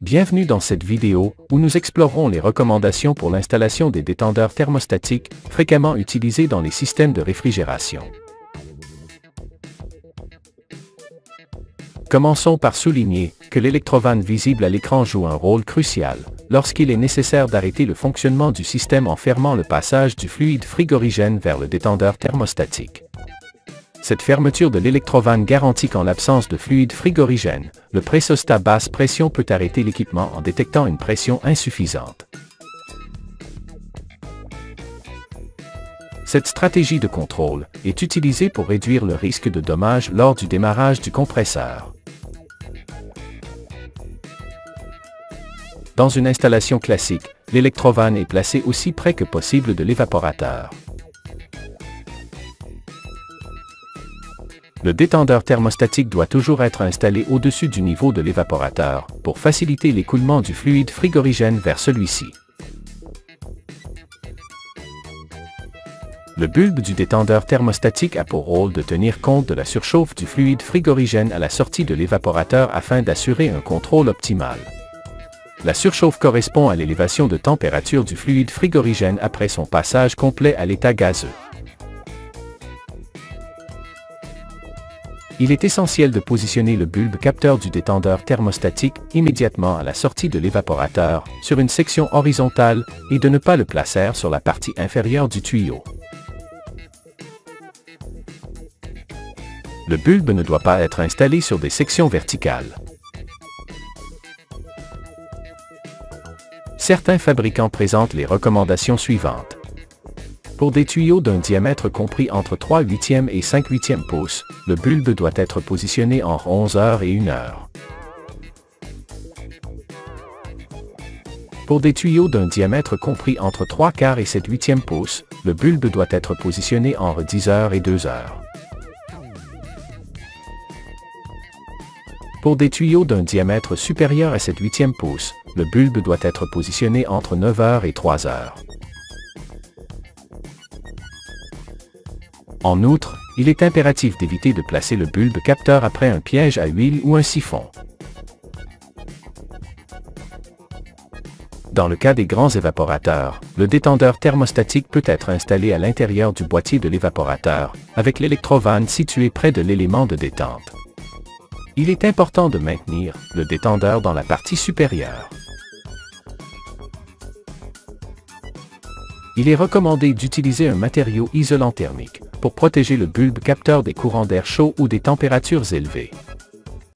Bienvenue dans cette vidéo, où nous explorerons les recommandations pour l'installation des détendeurs thermostatiques, fréquemment utilisés dans les systèmes de réfrigération. Commençons par souligner que l'électrovanne visible à l'écran joue un rôle crucial, lorsqu'il est nécessaire d'arrêter le fonctionnement du système en fermant le passage du fluide frigorigène vers le détendeur thermostatique. Cette fermeture de l'électrovanne garantit qu'en l'absence de fluide frigorigène, le pressostat basse pression peut arrêter l'équipement en détectant une pression insuffisante. Cette stratégie de contrôle est utilisée pour réduire le risque de dommages lors du démarrage du compresseur. Dans une installation classique, l'électrovanne est placée aussi près que possible de l'évaporateur. Le détendeur thermostatique doit toujours être installé au-dessus du niveau de l'évaporateur, pour faciliter l'écoulement du fluide frigorigène vers celui-ci. Le bulbe du détendeur thermostatique a pour rôle de tenir compte de la surchauffe du fluide frigorigène à la sortie de l'évaporateur afin d'assurer un contrôle optimal. La surchauffe correspond à l'élévation de température du fluide frigorigène après son passage complet à l'état gazeux. Il est essentiel de positionner le bulbe capteur du détendeur thermostatique immédiatement à la sortie de l'évaporateur, sur une section horizontale, et de ne pas le placer sur la partie inférieure du tuyau. Le bulbe ne doit pas être installé sur des sections verticales. Certains fabricants présentent les recommandations suivantes. Pour des tuyaux d'un diamètre compris entre 3/8 et 5/8 pouces, le bulbe doit être positionné entre 11 heures et 1 heure. Pour des tuyaux d'un diamètre compris entre 3/4 et 7/8 pouces, le bulbe doit être positionné entre 10 heures et 2 heures. Pour des tuyaux d'un diamètre supérieur à 7/8 pouces, le bulbe doit être positionné entre 9 heures et 3 heures. En outre, il est impératif d'éviter de placer le bulbe capteur après un piège à huile ou un siphon. Dans le cas des grands évaporateurs, le détendeur thermostatique peut être installé à l'intérieur du boîtier de l'évaporateur, avec l'électrovanne située près de l'élément de détente. Il est important de maintenir le détendeur dans la partie supérieure. Il est recommandé d'utiliser un matériau isolant thermique pour protéger le bulbe capteur des courants d'air chaud ou des températures élevées.